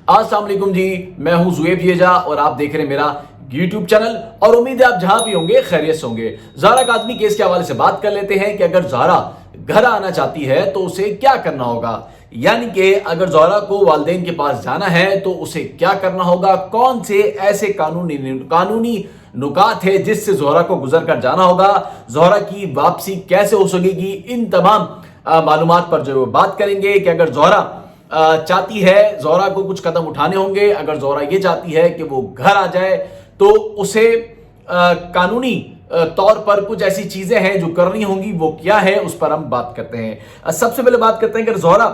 السلام علیکم جی، میں ہوں زویب ہیجا اور آپ دیکھ رہے ہیں میرا یوٹیوب چینل، اور امید ہے آپ جہاں بھی ہوں گے خیریت سے ہوں گے۔ زہرا کاظمی کیس کے حوالے سے بات کر لیتے ہیں کہ اگر زہرا گھر آنا چاہتی ہے تو اسے کیا کرنا ہوگا، یعنی کہ اگر زہرا کو والدین کے پاس جانا ہے تو اسے کیا کرنا ہوگا، کون سے ایسے قانونی نکات ہے جس سے زہرا کو گزر کر جانا ہوگا، زہرا کی واپسی کیسے ہو سکے گی، ان تمام معلومات پر جو بات کریں گے کہ اگر زہرا چاہتی ہے، زہرا کو کچھ قدم اٹھانے ہوں گے۔ اگر زہرا یہ چاہتی ہے کہ وہ گھر آ جائے تو اسے قانونی طور پر کچھ ایسی چیزیں ہیں جو کرنی ہوں گی، وہ کیا ہے اس پر ہم بات کرتے ہیں۔ سب سے پہلے بات کرتے ہیں کہ زہرا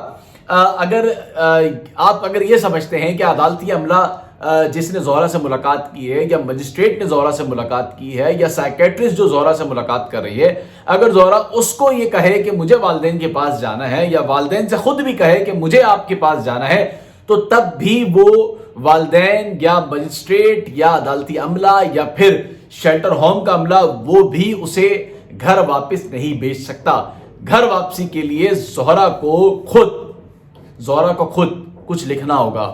اگر یہ سمجھتے ہیں کہ عدالتی عملہ جس نے زہرا سے ملاقات کی ہے، یا مجسٹریٹ نے زہرا سے ملاقات کی ہے، یا سائیکیٹرسٹ جو زہرا سے ملاقات کر رہی ہے، اگر زہرا اس کو یہ کہے کہ مجھے والدین کے پاس جانا ہے، یا والدین سے خود بھی کہے کہ مجھے آپ کے پاس جانا ہے، تو تب بھی وہ والدین یا مجسٹریٹ یا عدالتی عملہ یا پھر شیلٹر ہوم کا عملہ وہ بھی اسے گھر واپس نہیں بھیج سکتا۔ گھر واپسی کے لیے زہرا کو خود کچھ لکھنا ہوگا،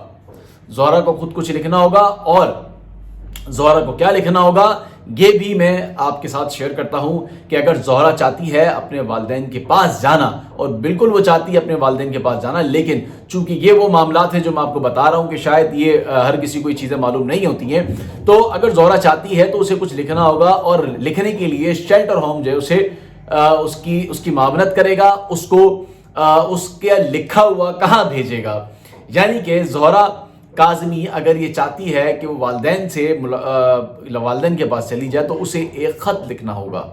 زہرا کو خود کچھ لکھنا ہوگا، اور زہرا کو کیا لکھنا ہوگا یہ بھی میں آپ کے ساتھ شیئر کرتا ہوں کہ اگر زہرا چاہتی ہے اپنے والدین کے پاس جانا، اور بالکل وہ چاہتی ہے اپنے والدین کے پاس جانا، لیکن چونکہ یہ وہ معاملات ہیں جو میں آپ کو بتا رہا ہوں کہ شاید یہ ہر کسی کو یہ چیزیں معلوم نہیں ہوتی ہیں، تو اگر زہرا چاہتی ہے تو اسے کچھ لکھنا ہوگا، اور لکھنے کے لیے شیلٹر ہوم جو ہے اسے اس کی معاونت کرے گا، اس کو اس کے لکھا ہوا کہاں بھیجے گا۔ یعنی کہ زہرا کاظمی اگر یہ چاہتی ہے کہ وہ والدین کے پاس چلی جائے تو اسے ایک خط لکھنا ہوگا،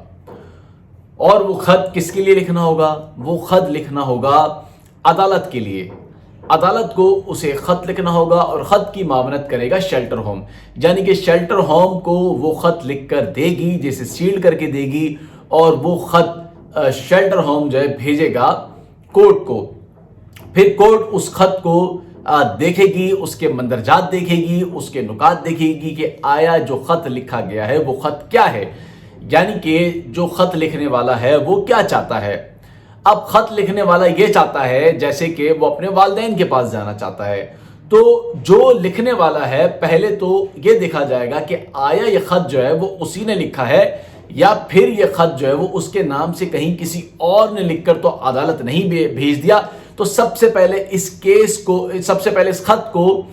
اور وہ خط کس کے لیے لکھنا ہوگا؟ وہ خط لکھنا ہوگا عدالت کے لیے۔ عدالت کو اسے خط لکھنا ہوگا، اور خط کی معاونت کرے گا شیلٹر ہوم، یعنی کہ شیلٹر ہوم کو وہ خط لکھ کر دے گی، جیسے سیل کر کے دے گی، اور وہ خط شیلٹر ہوم جو ہے بھیجے گا کورٹ کو۔ پھر کورٹ اس خط کو دیکھے گی، اس کے مندرجات دیکھے گی، اس کے نکات دیکھے گی کہ آیا جو خط لکھا گیا ہے وہ خط کیا ہے، یعنی کہ جو خط لکھنے والا ہے وہ کیا چاہتا ہے۔ اب خط لکھنے والا یہ چاہتا ہے جیسے کہ وہ اپنے والدین کے پاس جانا چاہتا ہے، تو جو لکھنے والا ہے پہلے تو یہ دیکھا جائے گا کہ آیا یہ خط جو ہے وہ اسی نے لکھا ہے، یا پھر یہ خط جو ہے وہ اس کے نام سے کہیں کسی اور نے لکھ کر تو عدالت نہیں بھیج دیا۔ تو سب سے پہلے اس خط کو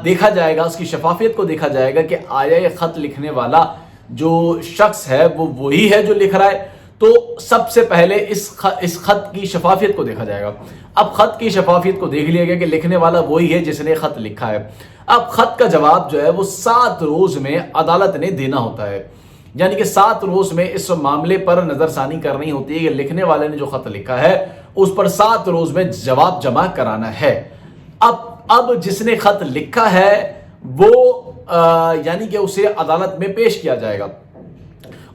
دیکھا جائے گا، اس کی شفافیت کو دیکھا جائے گا کہ آیا یہ خط لکھنے والا جو شخص ہے وہ وہی ہے جو لکھ رہا ہے۔ تو سب سے پہلے اس خط کی شفافیت کو دیکھا جائے گا۔ اب خط کی شفافیت کو دیکھ لیا گیا کہ لکھنے والا وہی ہے جس نے خط لکھا ہے۔ اب خط کا جواب جو ہے وہ 7 روز میں عدالت نے دینا ہوتا ہے، یعنی کہ 7 روز میں اس معاملے پر نظر ثانی کرنی ہوتی ہے کہ لکھنے والے نے جو خط لکھا ہے اس پر 7 روز میں جواب جمع کرانا ہے۔ اب جس نے خط لکھا ہے وہ یعنی کہ اسے عدالت میں پیش کیا جائے گا،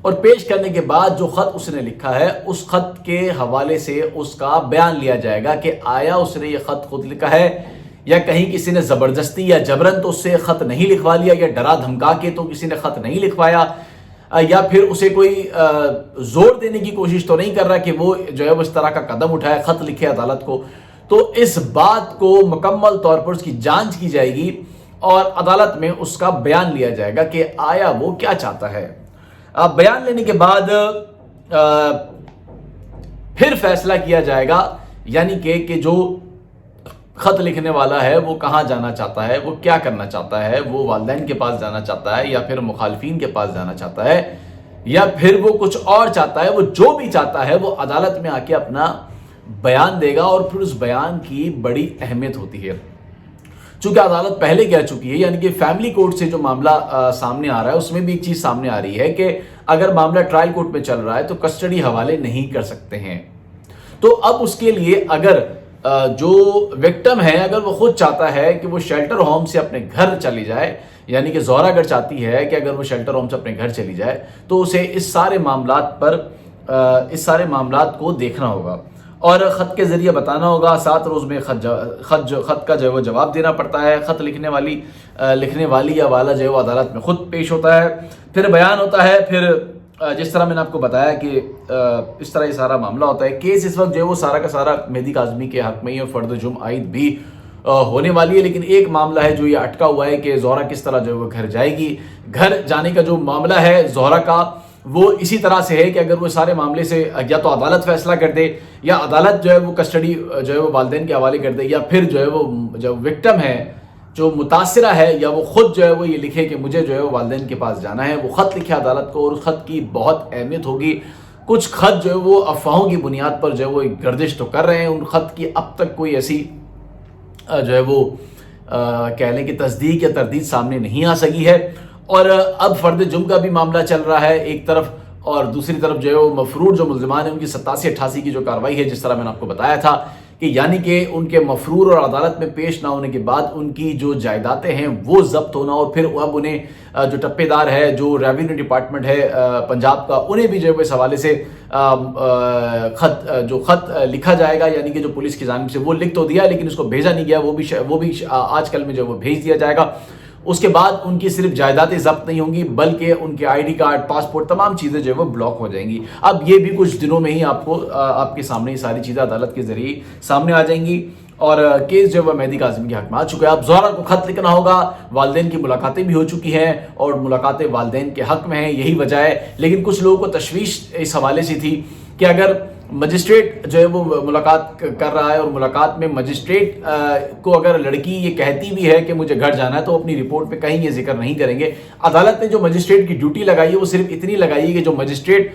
اور پیش کرنے کے بعد جو خط اس نے لکھا ہے اس خط کے حوالے سے اس کا بیان لیا جائے گا کہ آیا اس نے یہ خط خود لکھا ہے، یا کہیں کسی نے زبردستی یا جبرن تو اس سے خط نہیں لکھوا لیا، یا ڈرا دھمکا کے تو کسی نے خط نہیں لکھوایا، یا پھر اسے کوئی زور دینے کی کوشش تو نہیں کر رہا کہ وہ جو ہے وہ اس طرح کا قدم اٹھائے، خط لکھے عدالت کو۔ تو اس بات کو مکمل طور پر اس کی جانچ کی جائے گی، اور عدالت میں اس کا بیان لیا جائے گا کہ آیا وہ کیا چاہتا ہے۔ بیان لینے کے بعد پھر فیصلہ کیا جائے گا، یعنی کہ جو خط لکھنے والا ہے وہ کہاں جانا چاہتا ہے، وہ کیا کرنا چاہتا ہے، وہ والدین کے پاس جانا چاہتا ہے، یا پھر مخالفین کے پاس جانا چاہتا ہے، یا پھر وہ کچھ اور چاہتا ہے۔ وہ جو بھی چاہتا ہے وہ عدالت میں آ کے اپنا بیان دے گا، اور پھر اس بیان کی بڑی اہمیت ہوتی ہے، چونکہ عدالت پہلے کہہ چکی ہے، یعنی کہ فیملی کورٹ سے جو معاملہ سامنے آ رہا ہے اس میں بھی ایک چیز سامنے آ رہی ہے کہ اگر معاملہ ٹرائل کورٹ میں چل رہا ہے تو کسٹڈی حوالے نہیں کر سکتے ہیں۔ تو اب اس کے لیے اگر جو وکٹم ہے اگر وہ خود چاہتا ہے کہ وہ شیلٹر ہوم سے اپنے گھر چلی جائے، یعنی کہ زہرا اگر چاہتی ہے کہ اگر وہ شیلٹر ہوم سے اپنے گھر چلی جائے تو اسے اس سارے معاملات کو دیکھنا ہوگا، اور خط کے ذریعے بتانا ہوگا۔ 7 روز میں خط کا جو ہے وہ جواب دینا پڑتا ہے۔ خط لکھنے والی یا والا جو ہے وہ عدالت میں خود پیش ہوتا ہے، پھر بیان ہوتا ہے، پھر جس طرح میں نے آپ کو بتایا کہ اس طرح یہ سارا معاملہ ہوتا ہے۔ کیس اس وقت جو ہے وہ سارا کا سارا مہدی کاظمی کے حق میں ہی، اور فرد جرم عائد بھی ہونے والی ہے. لیکن ایک معاملہ ہے جو یہ اٹکا ہوا ہے کہ زہرا کس طرح جو ہے وہ گھر جائے گی. گھر جانے کا جو معاملہ ہے زہرا کا وہ اسی طرح سے ہے کہ اگر وہ سارے معاملے سے یا تو عدالت فیصلہ کر دے یا عدالت جو ہے وہ کسٹڈی جو ہے وہ والدین کے حوالے کر دے, یا پھر جو ہے وہ جو وکٹم ہے جو متاثرہ ہے یا وہ خود جو ہے وہ یہ لکھے کہ مجھے جو ہے وہ والدین کے پاس جانا ہے, وہ خط لکھے عدالت کو. اور اس خط کی بہت اہمیت ہوگی. کچھ خط جو ہے وہ افواہوں کی بنیاد پر جو ہے وہ گردش تو کر رہے ہیں, ان خط کی اب تک کوئی ایسی جو ہے وہ کہہ لیں کہ تصدیق یا تردید سامنے نہیں آ سکی ہے. اور اب فرد جرم کا بھی معاملہ چل رہا ہے ایک طرف, اور دوسری طرف جو ہے وہ مفرور جو ملزمان ہیں ان کی 87-88 کی جو کارروائی ہے, جس طرح میں نے آپ کو بتایا تھا کہ یعنی کہ ان کے مفرور اور عدالت میں پیش نہ ہونے کے بعد ان کی جو جائیدادیں ہیں وہ ضبط ہونا, اور پھر اب انہیں جو ٹپے دار ہے جو ریونیو ڈپارٹمنٹ ہے پنجاب کا, انہیں بھی جو ہے اس حوالے سے خط لکھا جائے گا. یعنی کہ جو پولیس کی جانب سے وہ لکھ تو دیا لیکن اس کو بھیجا نہیں گیا, وہ بھی آج کل میں جو وہ بھیج دیا جائے گا. اس کے بعد ان کی صرف جائیدادیں ضبط نہیں ہوں گی بلکہ ان کے آئی ڈی کارڈ, پاسپورٹ, تمام چیزیں جو ہے وہ بلاک ہو جائیں گی. اب یہ بھی کچھ دنوں میں ہی آپ کے سامنے یہ ساری چیزیں عدالت کے ذریعے سامنے آ جائیں گی. اور کیس جو ہے وہ مہدی کاظمی کے حق میں آ چکا ہے. اب زہرا کو خط لکھنا ہوگا, والدین کی ملاقاتیں بھی ہو چکی ہیں اور ملاقاتیں والدین کے حق میں ہیں, یہی وجہ ہے. لیکن کچھ لوگوں کو تشویش اس حوالے سے تھی کہ اگر مجسٹریٹ جو ہے وہ ملاقات کر رہا ہے اور ملاقات میں مجسٹریٹ کو اگر لڑکی یہ کہتی بھی ہے کہ مجھے گھر جانا ہے تو اپنی رپورٹ پہ کہیں یہ ذکر نہیں کریں گے. عدالت نے جو مجسٹریٹ کی ڈیوٹی لگائی ہے وہ صرف اتنی لگائی ہے کہ جو مجسٹریٹ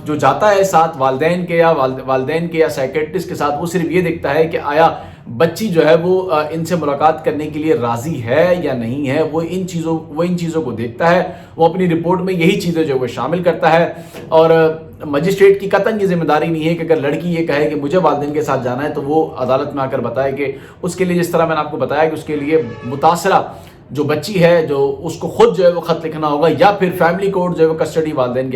جو جاتا ہے ساتھ والدین کے یا سائیکیٹرسٹ کے ساتھ, وہ صرف یہ دیکھتا ہے کہ آیا بچی جو ہے وہ ان سے ملاقات کرنے کے لیے راضی ہے یا نہیں ہے. وہ ان چیزوں کو دیکھتا ہے, وہ اپنی رپورٹ میں یہی چیزیں جو وہ شامل کرتا ہے. اور مجسٹریٹ کی قطعاً یہ ذمہ داری نہیں ہے کہ اگر لڑکی یہ کہے کہ مجھے والدین کے ساتھ جانا ہے تو وہ عدالت میں آ کر بتائے کہ اس کے لیے, جس طرح میں نے آپ کو بتایا کہ اس کے لیے متاثرہ جو بچی ہے جو اس کو خود جو ہے وہ خط لکھنا ہوگا, یا پھر فیملی کورٹ جو ہے وہ کسٹڈی والدین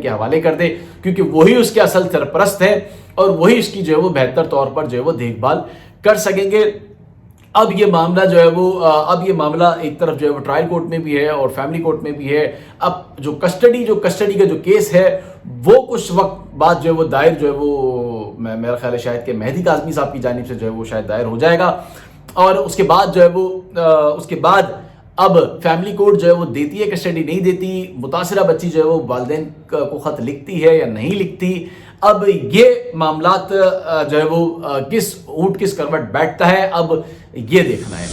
کے حوالے کر دے, کیونکہ وہی اس کے اصل سرپرست ہیں اور وہی اس کی جو ہے وہ بہتر طور پر جو ہے وہ دیکھ بھال کر سکیں گے. اب یہ معاملہ جو ہے ایک طرف جو ہے وہ ٹرائل کورٹ میں بھی ہے اور فیملی کورٹ میں بھی ہے. اب جو کسٹڈی کا جو کیس ہے وہ کچھ وقت بعد جو ہے وہ دائر جو ہے وہ میرا خیال ہے شاید کہ مہدی کاظمی صاحب کی جانب سے جو ہے وہ شاید دائر ہو جائے گا. اور اس کے بعد اب فیملی کورٹ جو ہے وہ دیتی ہے کسٹڈی, نہیں دیتی, متاثرہ بچی جو ہے وہ والدین کو خط لکھتی ہے یا نہیں لکھتی. اب یہ معاملات جو ہے وہ کس اونٹ کس کروٹ بیٹھتا ہے, اب یہ دیکھنا ہے.